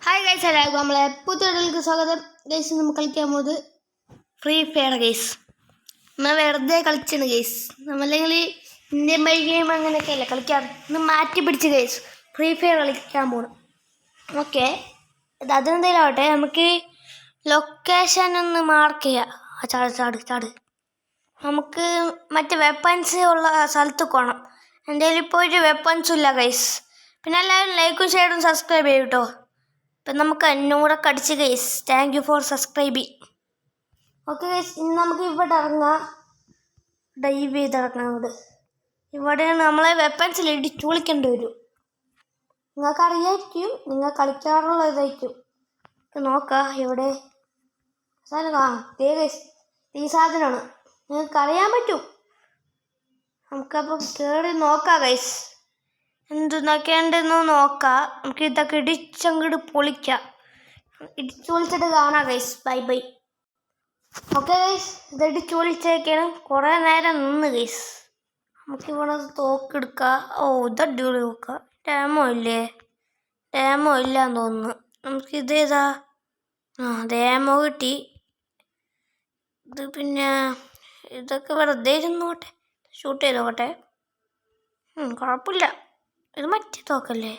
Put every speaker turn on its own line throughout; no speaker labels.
Hi guys, എല്ലാവർക്കും നമ്മളെ പുതിയൊരു സ്വാഗതം. ഗൈസ്, നമ്മൾ കളിക്കാൻ പോകുന്നത് ഫ്രീ ഫയർ ഗൈസ്. നമ്മൾ വെറുതെ കളിച്ചാണ് ഗൈസ്. നമ്മളല്ലെങ്കിൽ ഇന്ത്യൻ ബൈ ഗെയിം അങ്ങനെയൊക്കെ അല്ലേ കളിക്കാൻ. ഇന്ന് മാറ്റി പിടിച്ച് ഗൈസ് ഫ്രീ ഫയർ കളിക്കാൻ പോകണം. ഓക്കെ, അതെന്തെങ്കിലും ആവട്ടെ, നമുക്ക് ലൊക്കേഷൻ ഒന്ന് മാർക്ക് ചെയ്യാം. ചാട് നമുക്ക് മറ്റേ വെപ്പൺസ് ഉള്ള സ്ഥലത്ത് പോകണം. എൻ്റെ കയ്യിൽ ഇപ്പോൾ ഒരു വെപ്പൺസും ഇല്ല ഗൈസ്. പിന്നെ എല്ലാവരും ലൈക്കും ഷെയറും സബ്സ്ക്രൈബ് ചെയ്യും കേട്ടോ. ഇപ്പം നമുക്ക് 500 അടിച്ച് guys. Thank you for subscribing. Okay guys, ഇന്ന് നമുക്ക് ഇവിടെ ഇറങ്ങാം. ഡൈവ് ചെയ്തിറങ്ങാം. ഇവിടെയാണ് നമ്മളെ വെപ്പൺസിൽ ഇടിച്ചു വിളിക്കേണ്ടി വരും. നിങ്ങൾക്ക് അറിയായിരിക്കും, നിങ്ങൾ കളിക്കാറുള്ള ഇതായിരിക്കും. നോക്കാം ഇവിടെ ഗൈസ്, ഈ സാധനമാണ്. നിങ്ങൾക്ക് അറിയാൻ പറ്റും. നമുക്കപ്പം കയറി നോക്കാം ഗൈസ്. എന്തൊക്കെയുണ്ടെന്ന് നോക്കാം. നമുക്ക് ഇതൊക്കെ ഇടിച്ചങ്ങോട്ട് പൊളിക്കാം. ഇടിച്ചു പൊളിച്ചിട്ട് കാണാം ഗൈസ്. ബൈ. ഓക്കെ ഗൈസ്, ഇത് ഇടിച്ചു പൊളിച്ചേക്കാണ്. കുറേ നേരം നിന്ന് ഗൈസ്. നമുക്കിവിടെ തോക്കെടുക്കാം. ഇത് അടിപൊളി നോക്കാം. ഡാമോ ഇല്ലാന്ന് തോന്നുന്നു. നമുക്കിതേതാ? ഡാമോ കിട്ടി. ഇത് പിന്നെ ഇതൊക്കെ വെറുതെ ഇരുന്നോട്ടെ. ഷൂട്ട് ചെയ്ത് നോക്കട്ടെ. കുഴപ്പമില്ല. ഇത് മറ്റേ തോക്കല്ലേ?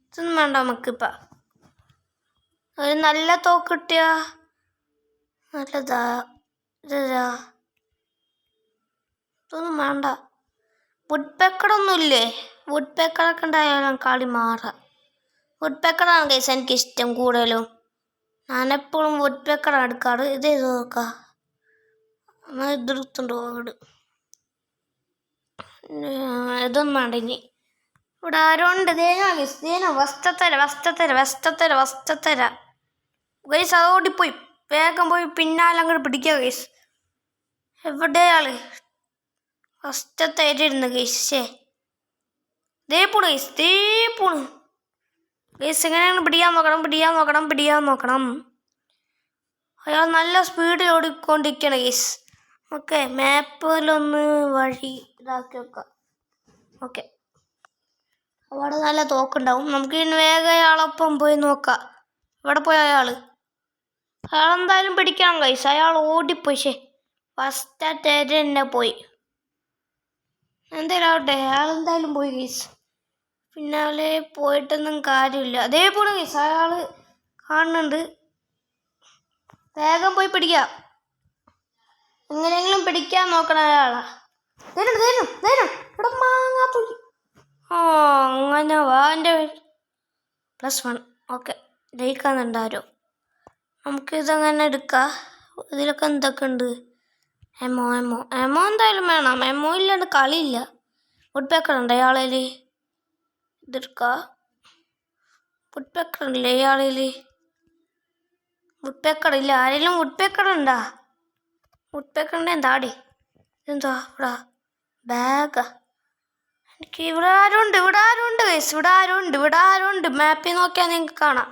ഇതൊന്നും വേണ്ട നമുക്കിപ്പം. ഒരു നല്ല തോക്ക് കിട്ടിയാ നല്ലതാ. ഇതൊന്നും വേണ്ട. വുഡ് പെക്കറൊന്നുമില്ലേ? വുഡ് പെക്കറൊക്കെ ഉണ്ടായാലും കളി മാറാം. വുഡ് പെക്കറാണ് കേസ് എനിക്കിഷ്ടം കൂടുതലും. ഞാനെപ്പോഴും വുഡ് പെക്കറാണ് എടുക്കാറ്. ഇത് ചെയ്ത് നോക്കാം. എന്നാൽ ഇതെടുത്തുണ്ടോ? ഇതൊന്നും വേണ്ട. ഇനി ഇവിടെ ആരുണ്ട്? വസ്തത്തര ഗൈസ്. അതോടിപ്പോയി വേഗം പോയി പിന്നാലെ അങ്ങോട്ട് പിടിക്കുക ഗൈസ്. എവിടെയാള്? വസ്തത്തരുന്ന് ഗൈസ്. ദേ പോണ് ഗൈസ്. എങ്ങനെയാണ് പിടിയാൻ നോക്കണം. അയാൾ നല്ല സ്പീഡിൽ ഓടിക്കൊണ്ടിരിക്കണം ഗൈസ്. ഓക്കെ, മാപ്പിലൊന്ന് വഴി ഇതാക്കി വെക്കാം. ഓക്കെ, അവിടെ നല്ല തോക്കുണ്ടാവും. നമുക്ക് ഇനി വേഗം അയാളൊപ്പം പോയി നോക്കാം. ഇവിടെ പോയി അയാളെന്തായാലും പിടിക്കണം ഗൈസ്. അയാൾ ഓടിപ്പോയി. ഫസ്റ്റ് തന്നെ പോയി. എന്തായാലും ആവട്ടെ, അയാളെന്തായാലും പോയി ഗൈസ്. പിന്നാലെ പോയിട്ടൊന്നും കാര്യമില്ല. അതേപോലെ ഗൈസ് അയാൾ കാണുന്നുണ്ട്. വേഗം പോയി പിടിക്കാം. എങ്ങനെയെങ്കിലും പിടിക്കാൻ നോക്കണം അയാളാ. ഇവിടെ മാങ്ങാത്തൊലി. അങ്ങനെ വാ. എൻ്റെ +1. ഓക്കെ, ജയിക്കാന്നുണ്ടാരോ? നമുക്കിതങ്ങനെ എടുക്കാം. ഇതിലൊക്കെ എന്തൊക്കെ ഉണ്ട്? എമോ എന്തായാലും വേണം. എമോ ഇല്ലാണ്ട് കളിയില്ല. വുഡ് പേക്കർ ഉണ്ട് അയാളിൽ. ഇതെടുക്കാം. വുഡ് പേക്കർ ഉണ്ടല്ലേ ഇയാളിൽ? വുഡ് പേക്കർ ഇല്ല. ആരെങ്കിലും വുഡ് പേക്കർ ഉണ്ടാ? വുഡ് പേക്കറിൻ്റെ എന്താടി? എന്താ ഇവിടെ ബാഗാ? എനിക്ക് ഇവിടെ ആരുണ്ട് ഗൈസ്. ഇവിടെ ആരുണ്ട്? മാപ്പിൽ നോക്കിയാൽ നിങ്ങൾക്ക് കാണാം.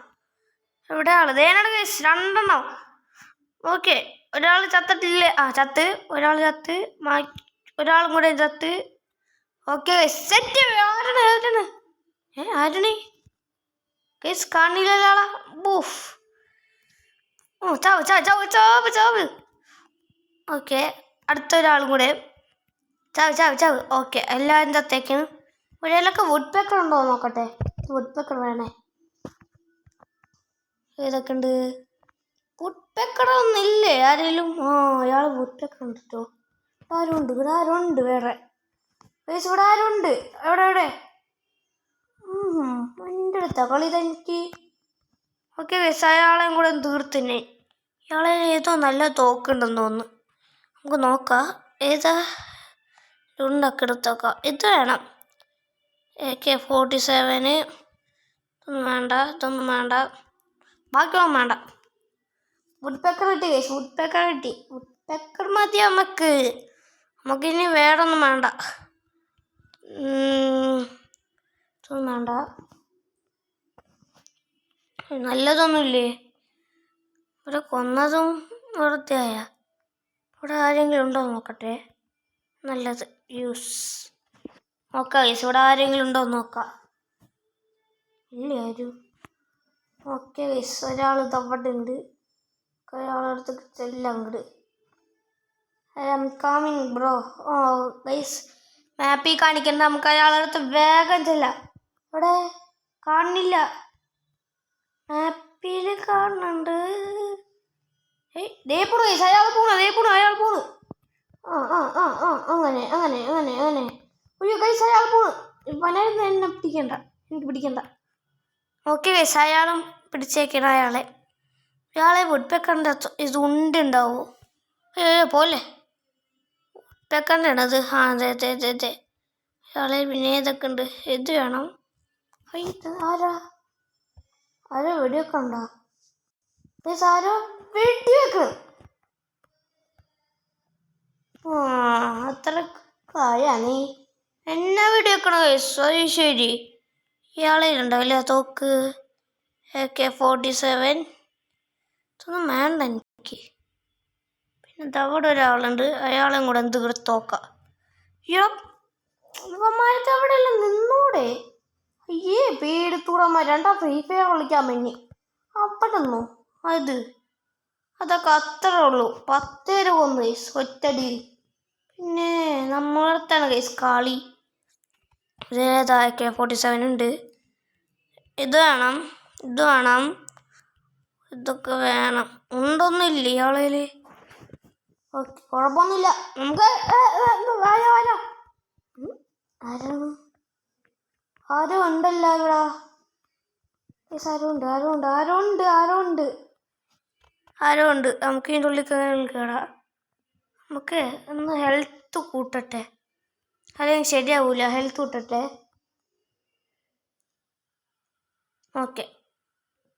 ഇവിടെ ദേനാണ് ഗൈസ്. 2 ഓക്കെ, ഒരാൾ ചത്തിട്ടില്ലേ? ചത്ത്. ഒരാൾ ചത്ത്. ഒരാളും കൂടെ ചത്ത്. Okay guys, set. ആരാണ് ഗൈസ്? കാണില്ലല്ലോ ആളാ. ബൂഫ്. ചാവ്. ഓക്കെ, അടുത്തൊരാളും കൂടെ. ചാവ്. ഓക്കെ, എല്ലാവരും ചത്തേക്കാണ്. ഒരാളൊക്കെ വുഡ് പേക്കർ ഉണ്ടോ നോക്കട്ടെ. വുഡ് പേക്കർ വേണേ. ഏതൊക്കെ ഉണ്ട്? വുഡ് പേക്കർ ഒന്നില്ലേ ആരെങ്കിലും? അയാൾ വുഡ് പേക്കർ ഉണ്ട് കേട്ടോ. ഇവിടെ ആരുണ്ട് വേറെ? ഗൈസ്, ഇവിടെ ആരുണ്ട്? എവിടെ? എൻ്റെ അടുത്താ കളി തനിക്ക്. ഓക്കെ ഗൈസ്, അയാളെയും കൂടെ തീർത്തിന്നെ. ഇയാളെ ഏതോ നല്ല തോക്കുണ്ടെന്ന് തോന്നുന്നു. നമുക്ക് നോക്കാം. ഏതാ? രണ്ടൊക്കെ എടുത്തോക്കാം. ഇത് വേണം. AK-47. ഇതൊന്നും വേണ്ട. ബാക്കിയൊന്നും വേണ്ട. വുഡ് പേക്കർ കിട്ടി ഗൈസ്. വുഡ് പേക്കർ മതി നമുക്കിനി വേറൊന്നും വേണ്ട. ഇതൊന്നും വേണ്ട. നല്ലതൊന്നുമില്ലേ? ഇവിടെ കൊന്നതും വെറുതെ ആയ. ഇവിടെ ആരെങ്കിലും ഉണ്ടോ നോക്കട്ടെ. നല്ലത് യൂസ് നോക്കാം ഗൈസ്. ഇവിടെ ആരെങ്കിലും ഉണ്ടോ നോക്കാം. ഇല്ല ആരും. ഓക്കെ ഗൈസ്, ഒരാൾ തവടെ ഉണ്ട്. അയാളടുത്ത് ചെല്ലാം അങ്ങോട്ട്. I am coming bro. Oh guys, മാപ്പിൽ കാണിക്കണ്ട, നമുക്ക് അയാളടുത്ത് വേഗം ചെല്ലാം. ഇവിടെ കാണുന്നില്ല, മാപ്പിൽ കാണുന്നുണ്ട്. ദേ പോണു ഗൈസ്, അയാൾ പോണു. ആ ആ ആ ആ അങ്ങനെ. അയ്യോ ഗൈസ്, അയാൾ പോണു. എന്നെ എനിക്ക് പിടിക്കണ്ട. ഓക്കെ ഗൈസ്, അയാളും പിടിച്ചേക്കണം അയാളെ വുഡ്പെക്കറിൻ്റെ ഇത് ഉണ്ടാവോ? പോലെ വുഡ്പെക്കറിൻ്റെ അത്. ആ അതെ. അയാളെ പിന്നെ ഏതൊക്കെ ഉണ്ട്? ഇത് വേണം. ആരോ വെടിയൊക്കെ ഉണ്ടോ? ഗൈസ്, ആരോ വെടിവെക്കണം. അത്ര കാര്യാണീ എന്നാ വെടിവെക്കണോ ഗൈസ്? അത് ശരി, ഇയാളെ ഉണ്ടാവില്ല തോക്ക്. AK-47 ഇതൊന്നും വേണ്ട എനിക്ക്. പിന്നെ അവിടെ ഒരാളുണ്ട്, അയാളെയും കൂടെ എന്ത് തോക്കാം. ഇവന്മാർക്ക് അവിടെ എല്ലാം നിന്നൂടെ? അയ്യേ പേടിത്തൂടന്മാർ രണ്ടാം ഫ്രീ ഫയർ കളിക്കാൻ വേണ്ടി അവിടെ നിന്നു. അതൊക്കെ അത്രേ ഉള്ളൂ. 10 പേര് കൊന്നു ഗൈസ് ഒറ്റടിയിൽ. പിന്നെ നമ്മളടുത്താണ് ഗൈസ് കളി. ഇതേതാ AK-47 ഉണ്ട്. ഇത് വേണം, ഇതൊക്കെ വേണം. ഉണ്ടൊന്നുമില്ല ഇയാളേല്. ഓക്കെ, കുഴപ്പമൊന്നുമില്ല. നമുക്ക് ആരോ ഉണ്ടല്ലോ ഇവിടെ. ആരോ ഉണ്ട്. നമുക്ക് ഇതിൻ്റെ ഉള്ളിൽ കയറാം. നമുക്ക് ഒന്ന് ഹെൽത്ത് കൂട്ടട്ടെ, അല്ലെങ്കിൽ ശരിയാവൂല. ഹെൽത്ത് കൂട്ടട്ടെ. ഓക്കെ,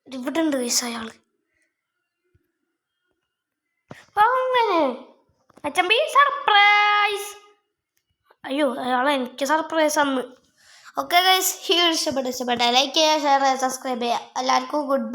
ഇവിടെ ഉണ്ട് ഗൈസ് അയാൾ. അങ്ങനെ അച്ചമ്പി സർപ്രൈസ്. അയ്യോ, അയാളെ എനിക്ക് സർപ്രൈസ് അന്ന്. ഓക്കെ ഗൈസ്, ഇഷ്ടപ്പെട്ട ലൈക്ക് ചെയ്യുക, ഷെയർ ചെയ്യുക, സബ്സ്ക്രൈബ് ചെയ്യുക. എല്ലാവർക്കും ഗുഡ് ബൈ.